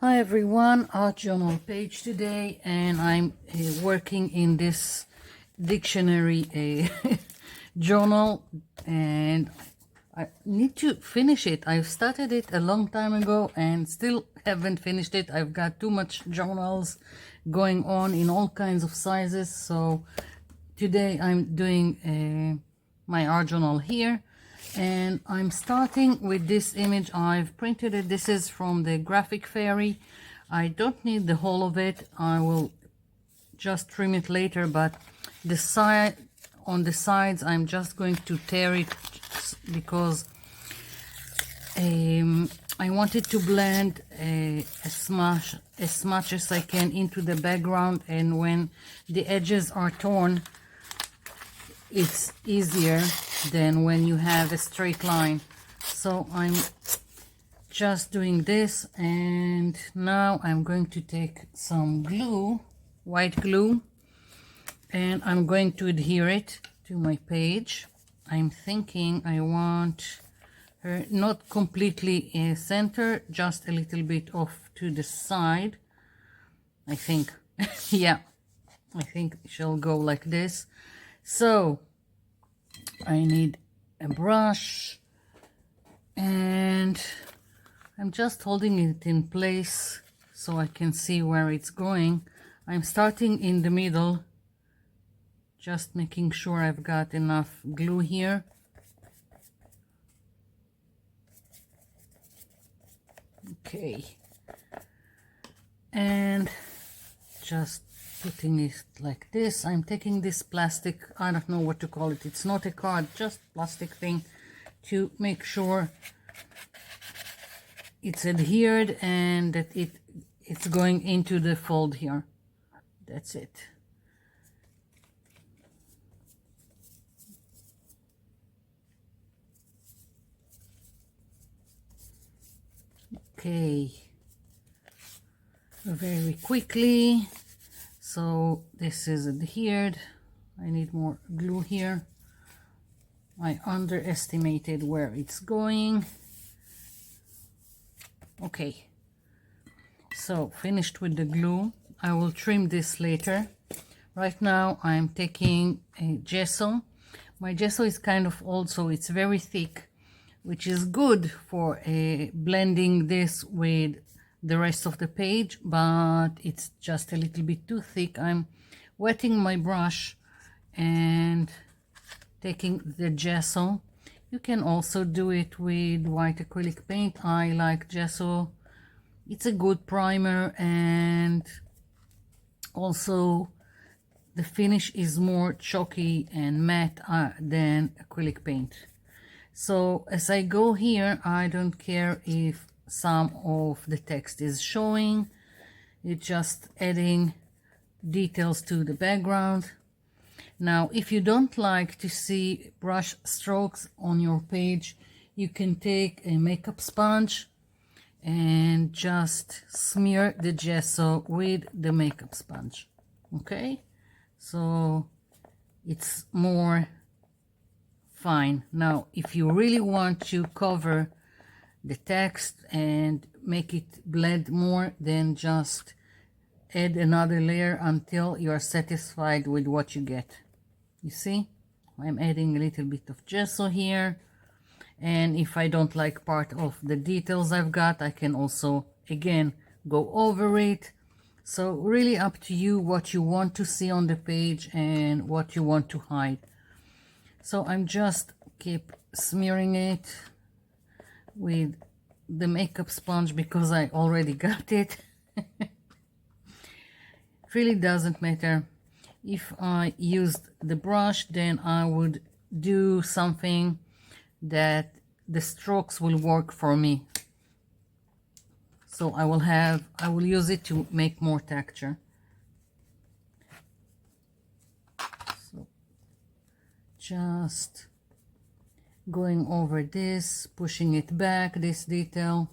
Hi everyone, art journal page today, and I'm working in this dictionary journal, and I need to finish it. I've started it a long time ago and still haven't finished it. I've got too much journals going on in all kinds of sizes, so today I'm doing my art journal here. And I'm starting with this image. I've printed it. This is from the Graphic Fairy. I don't need the whole of it. I will just trim it later, but the side, on the sides, I'm just going to tear it because I wanted to blend as much as I can into the background, and when the edges are torn, it's easier than when you have a straight line. So I'm just doing this, and now I'm going to take some glue, white glue, and I'm going to adhere it to my page. I'm thinking I want her not completely in center, just a little bit off to the side, I think. Yeah, I think she'll go like this. So I need a brush, and I'm just holding it in place so I can see where it's going. I'm starting in the middle, just making sure I've got enough glue here. Okay, and just putting it like this. I'm taking this plastic, I don't know what to call it, it's not a card, just plastic thing, to make sure it's adhered and that it's going into the fold here. That's it. Okay, very quickly. So this is adhered. I need more glue here. I underestimated where it's going. Okay, so finished with the glue. I will trim this later. Right now I'm taking a gesso. My gesso is kind of old, so it's very thick, which is good for blending this with the rest of the page, but it's just a little bit too thick. I'm wetting my brush and taking the gesso. You can also do it with white acrylic paint. I like gesso. It's a good primer, and also the finish is more chalky and matte than acrylic paint. So as I go here, I don't care if some of the text is showing. It's just adding details to the background. Now, if you don't like to see brush strokes on your page, you can take a makeup sponge and just smear the gesso with the makeup sponge. Okay, so it's more fine. Now, if you really want to cover the text and make it blend more, then just add another layer until you are satisfied with what you get. You see, I'm adding a little bit of gesso here, and if I don't like part of the details I've got, I can also again go over it. So really up to you what you want to see on the page and what you want to hide. So I'm just keep smearing it with the makeup sponge because I already got it. It really doesn't matter. If I used the brush, then I would do something that the strokes will work for me. So I will use it to make more texture. So just going over this, pushing it back, this detail.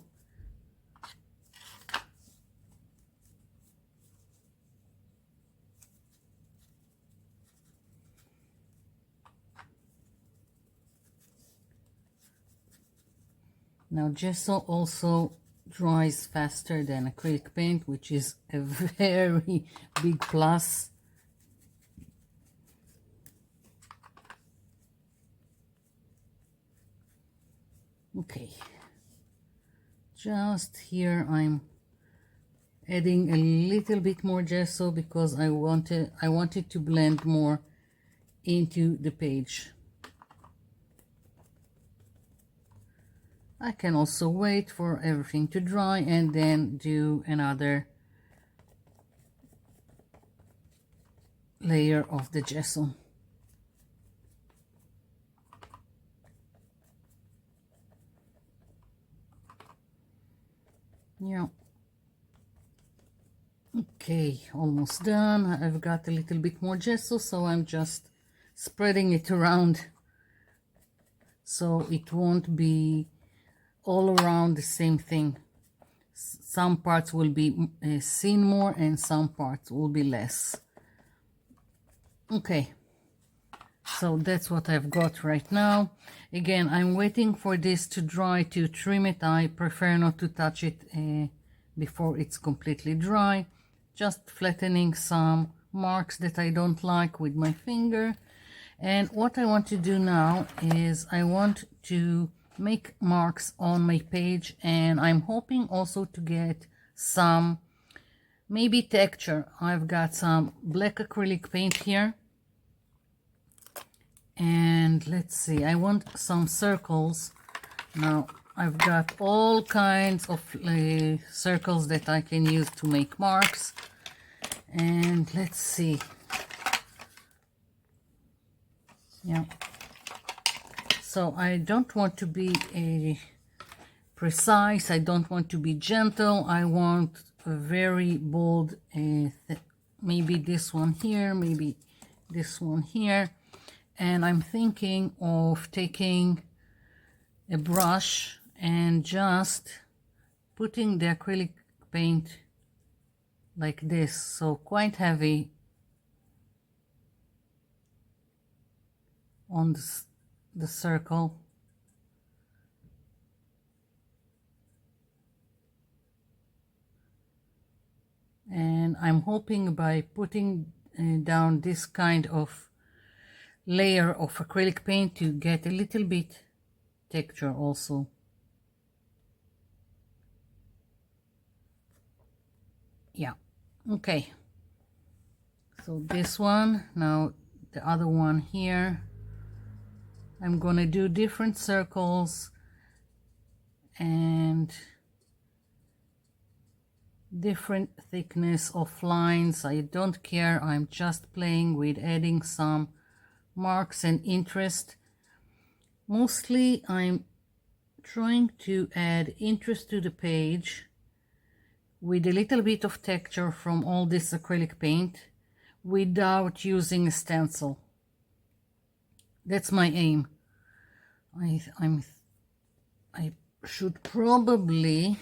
Now gesso also dries faster than acrylic paint, which is a very big plus. Okay, just here I'm adding a little bit more gesso because I wanted to blend more into the page. I can also wait for everything to dry and then do another layer of the gesso. Yeah. Okay, almost done. I've got a little bit more gesso, so I'm just spreading it around so it won't be all around the same thing. Some parts will be seen more and some parts will be less. Okay, so that's what I've got right now. Again, I'm waiting for this to dry to trim it. I prefer not to touch it before it's completely dry. Just flattening some marks that I don't like with my finger. And what I want to do now is I want to make marks on my page, and I'm hoping also to get some maybe texture. I've got some black acrylic paint here, and let's see, I want some circles. Now I've got all kinds of circles that I can use to make marks, and let's see. Yeah, so I don't want to be precise, I don't want to be gentle, I want a very bold, maybe this one here, maybe this one here. And I'm thinking of taking a brush and just putting the acrylic paint like this, so quite heavy on the circle. And I'm hoping by putting down this kind of layer of acrylic paint to get a little bit texture also. Yeah, okay. So this one, now the other one here. I'm gonna do different circles and different thickness of lines. I don't care, I'm just playing with adding some marks and interest. Mostly I'm trying to add interest to the page with a little bit of texture from all this acrylic paint without using a stencil. That's my aim. I should probably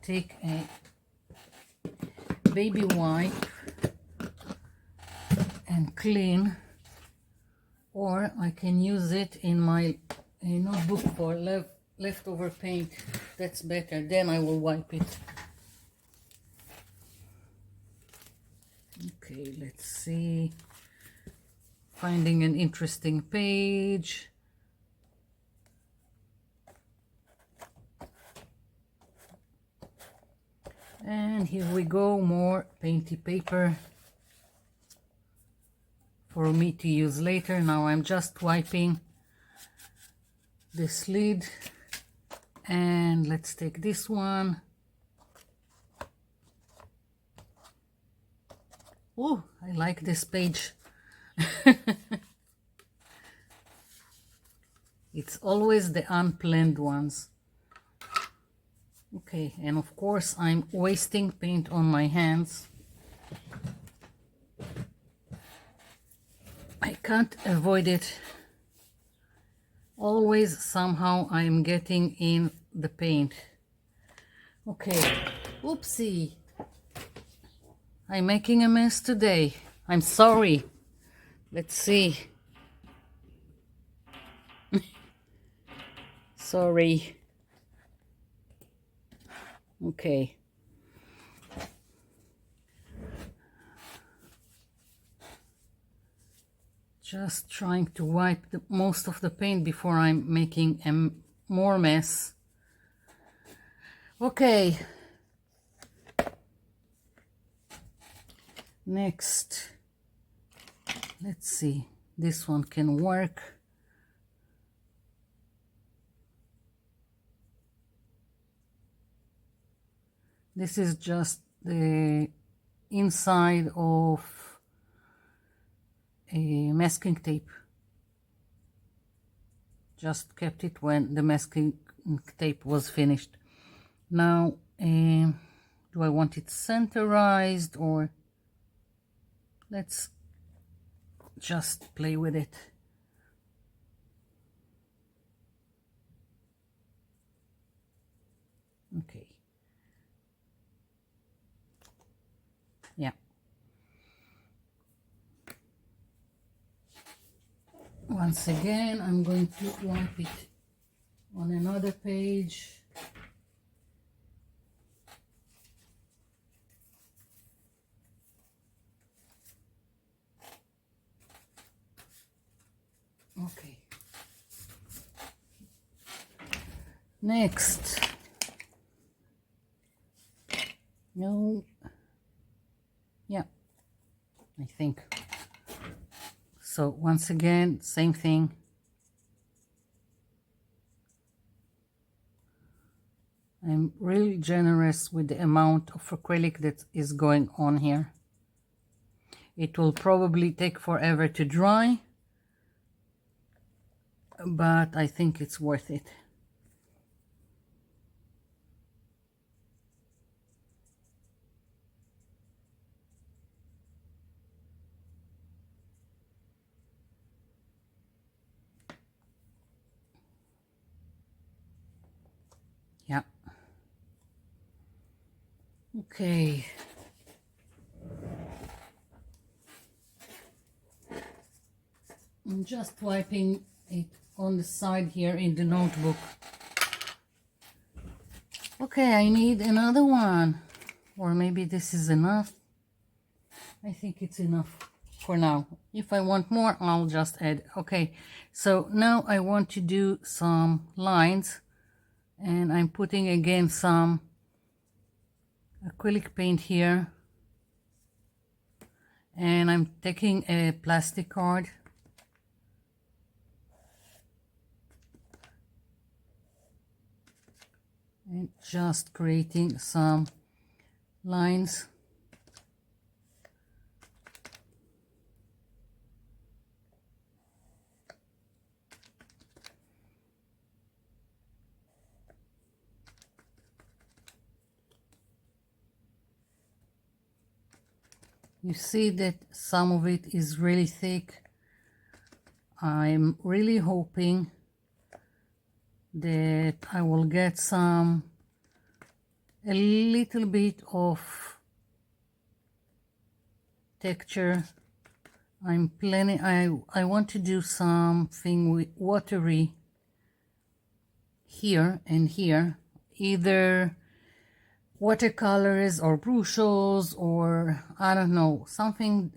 take a baby wipe and clean, or I can use it in my notebook for leftover paint. That's better, then I will wipe it. Okay, let's see, finding an interesting page. And here we go, more painty paper for me to use later. Now I'm just wiping this lid, and let's take this one. Oh, I like this page. It's always the unplanned ones. Okay, and of course I'm wasting paint on my hands. I can't avoid it. Always somehow I'm getting in the paint. Okay, oopsie. I'm making a mess today. I'm sorry. Let's see. Sorry. Okay. Just trying to wipe most of the paint before I'm making more mess. Okay. Next, let's see. This one can work. This is just the inside of a masking tape. Just kept it when the masking tape was finished. Now, do I want it centerized, or let's just play with it. Okay. Yeah. Once again, I'm going to wipe it on another page. Okay. Next. No. Yeah, I think. So once again, same thing. I'm really generous with the amount of acrylic that is going on here. It will probably take forever to dry, but I think it's worth it. Yeah. Okay. I'm just wiping it on the side here in the notebook. Okay, I need another one. Or maybe this is enough. I think it's enough for now. If I want more, I'll just add. Okay, so now I want to do some lines, and I'm putting again some acrylic paint here, and I'm taking a plastic card and just creating some lines. You see that some of it is really thick. I'm really hoping that I will get a little bit of texture. I'm planning, I want to do something with watery here and here, either watercolors or brushes, or I don't know, something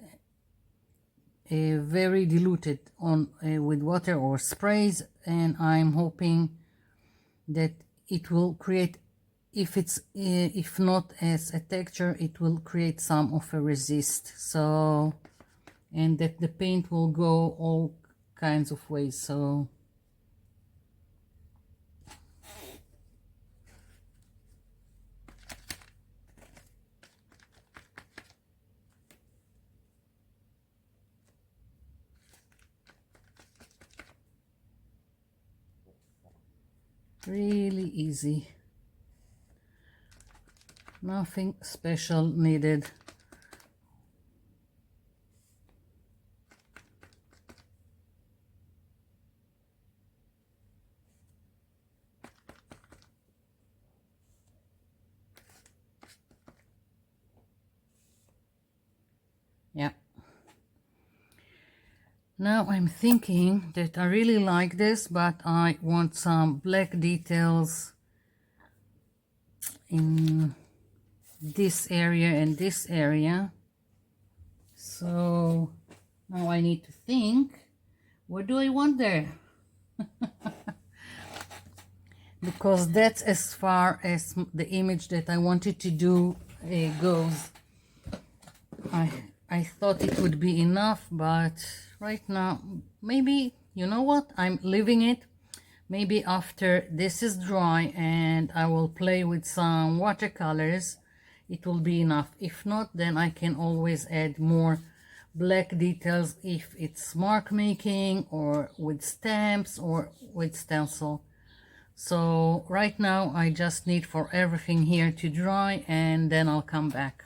very diluted on with water or sprays, and I'm hoping that it will create, if not as a texture, it will create some of a resist, so, and that the paint will go all kinds of ways. So really easy, nothing special needed. Yeah. Now I'm thinking that I really like this, but I want some black details in this area and this area. So now I need to think, what do I want there? Because that's as far as the image that I wanted to do goes. I thought it would be enough, but right now, maybe, you know what, I'm leaving it. Maybe after this is dry and I will play with some watercolors, it will be enough. If not, then I can always add more black details if it's mark making or with stamps or with stencil. So right now I just need for everything here to dry and then I'll come back.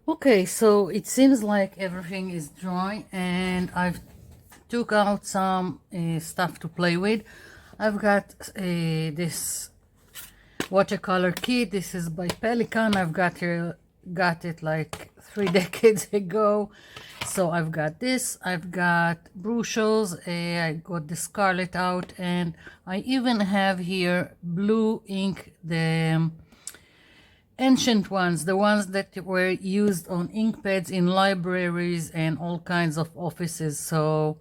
Okay, so it seems like everything is dry and I've took out some stuff to play with. I've got this watercolor kit. This is by Pelican. I've got it like 3 decades ago. So I've got this. I've got brochures. I got the scarlet out, and I even have here blue ink, the ancient ones, the ones that were used on ink pads in libraries and all kinds of offices. So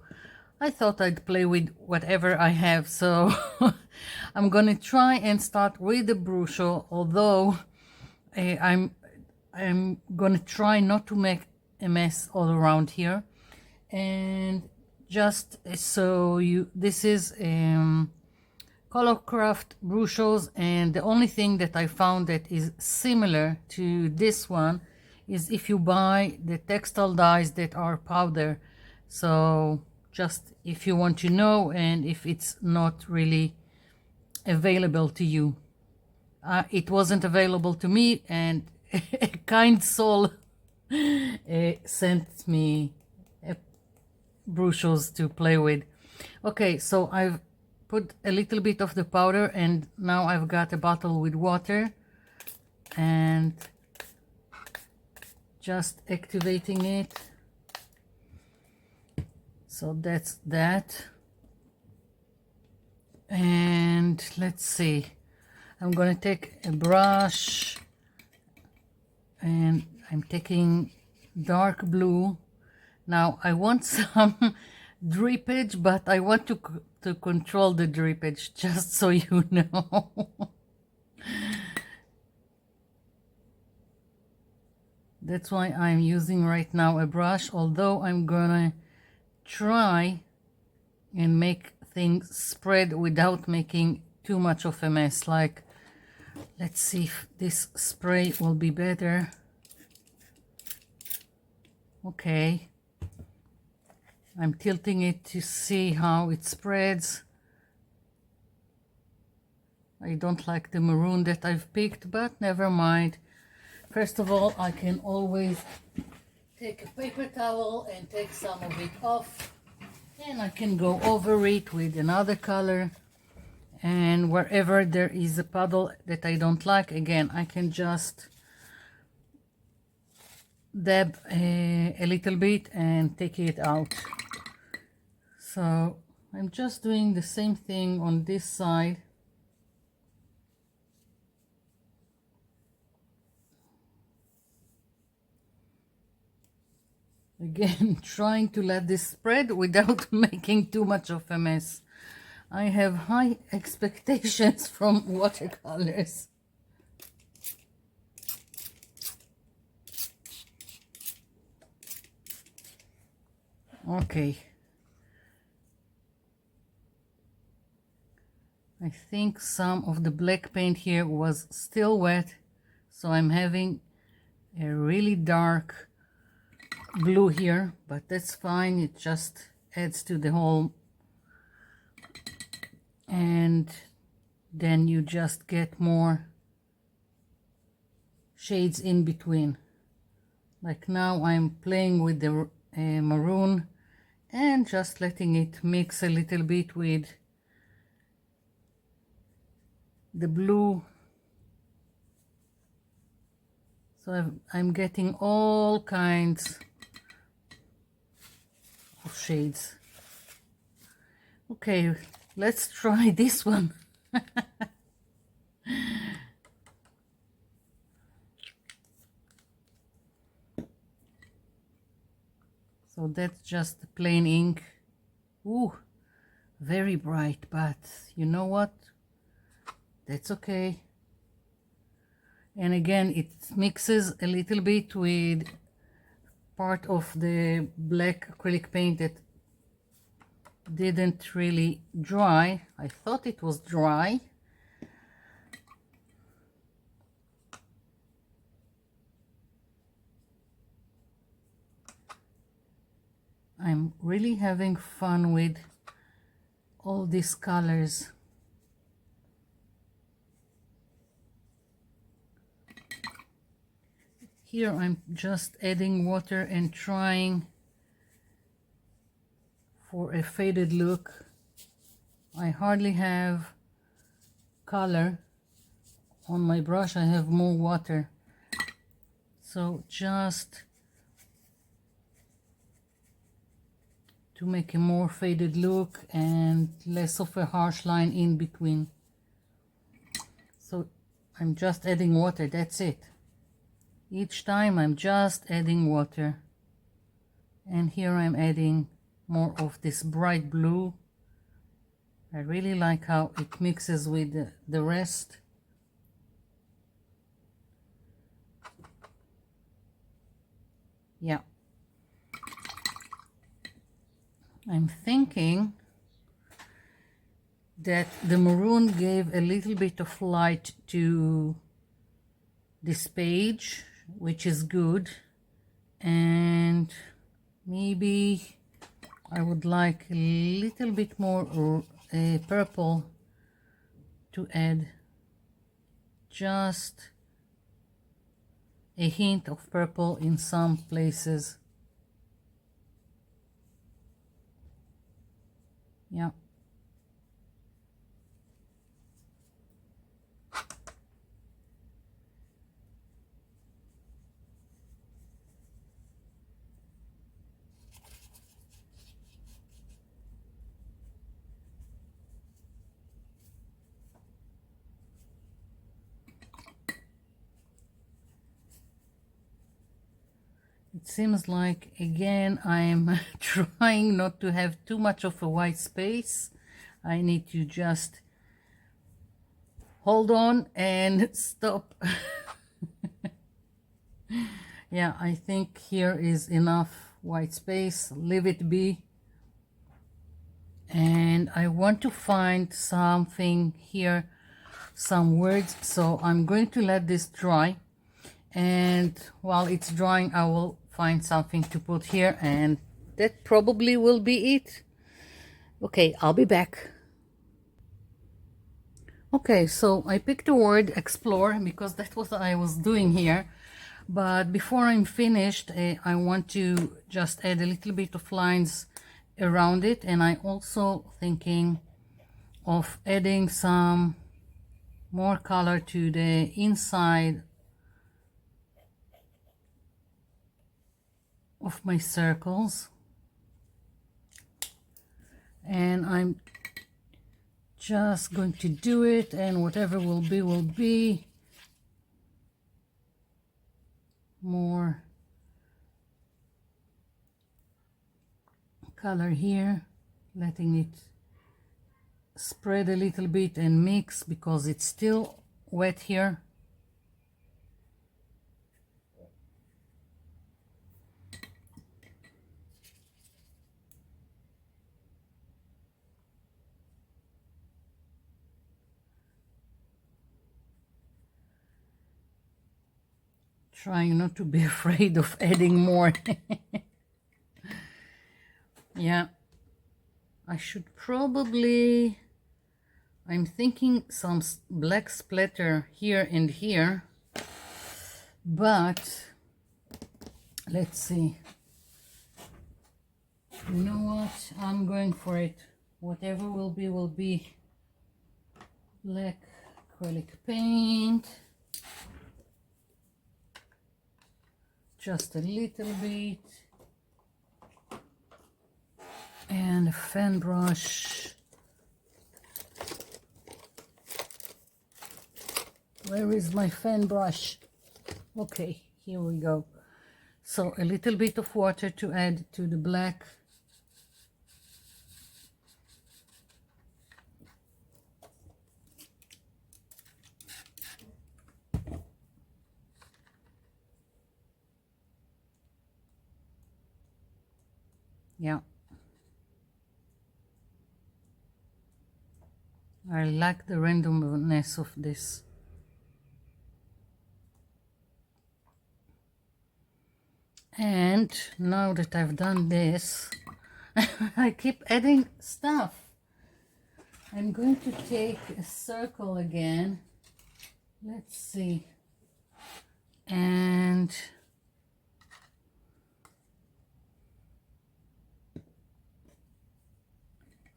I thought I'd play with whatever I have. So I'm gonna try and start with the brochure, although I'm gonna try not to make a mess all around here. And just so this is Colorcraft brochures, and the only thing that I found that is similar to this one is if you buy the textile dyes that are powder. So just if you want to know, and if it's not really available to you. It wasn't available to me, and a kind soul sent me brochures to play with. Okay, so I've put a little bit of the powder, and now I've got a bottle with water and just activating it. So that's that. And let's see, I'm gonna take a brush and I'm taking dark blue. Now I want some drippage, but I want to control the drippage, just so you know. That's why I'm using right now a brush, although I'm gonna try and make things spread without making too much of a mess. Like, let's see if this spray will be better. Okay, I'm tilting it to see how it spreads. I don't like the maroon that I've picked, but never mind. First of all, I can always take a paper towel and take some of it off, and I can go over it with another color. And wherever there is a puddle that I don't like, again, I can just dab a little bit and take it out. So I'm just doing the same thing on this side. Again, trying to let this spread without making too much of a mess. I have high expectations from watercolors. Okay. I think some of the black paint here was still wet, so I'm having a really dark blue here, but that's fine. It just adds to the whole, and then you just get more shades in between. Like now I'm playing with the maroon and just letting it mix a little bit with the blue. So I'm getting all kinds of shades. Okay, let's try this one. So that's just plain ink. Ooh, very bright, but you know what? That's okay. And again, it mixes a little bit with part of the black acrylic paint that didn't really dry. I thought it was dry. I'm really having fun with all these colors. Here I'm just adding water and trying for a faded look. I hardly have color on my brush, I have more water. So just to make a more faded look and less of a harsh line in between. So I'm just adding water, that's it. Each time I'm just adding water. And here I'm adding more of this bright blue. I really like how it mixes with the rest. Yeah. I'm thinking that the maroon gave a little bit of light to this page, which is good, and maybe I would like a little bit more purple to add, just a hint of purple in some places. Yeah. It seems like again I'm trying not to have too much of a white space. I need to just hold on and stop. Yeah, I think here is enough white space. Leave it be. And I want to find something here, some words, so I'm going to let this dry, and while it's drying I will find something to put here, and that probably will be it. Okay, I'll be back. Okay, so I picked the word explore because that's what I was doing here, but before I'm finished I want to just add a little bit of lines around it, and I also thinking of adding some more color to the inside of my circles, and I'm just going to do it, and whatever will be more color here, letting it spread a little bit and mix because it's still wet here. Trying not to be afraid of adding more. Yeah, I should probably, I'm thinking some black splatter here and here, but let's see. You know what, I'm going for it. Whatever will be. Black acrylic paint, just a little bit, and a fan brush Where is my fan brush? Okay, here we go. So a little bit of water to add to the black. Yeah. I like the randomness of this. And now that I've done this, I keep adding stuff. I'm going to take a circle again. Let's see. And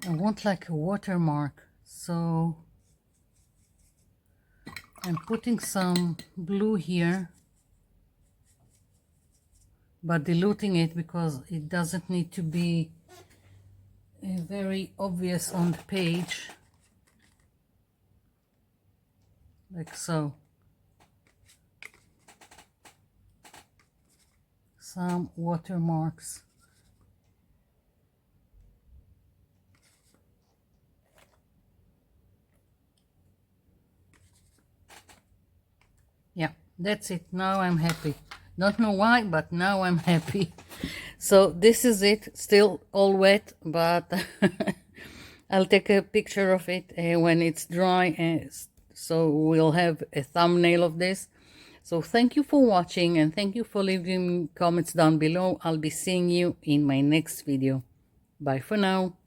I want like a watermark. So I'm putting some blue here, but diluting it because it doesn't need to be very obvious on the page, like so. Some watermarks. Yeah, that's it. Now I'm happy. Don't know why, but now I'm happy. So this is it. Still all wet, but I'll take a picture of it when it's dry, so we'll have a thumbnail of this. So thank you for watching, and thank you for leaving comments down below. I'll be seeing you in my next video. Bye for now.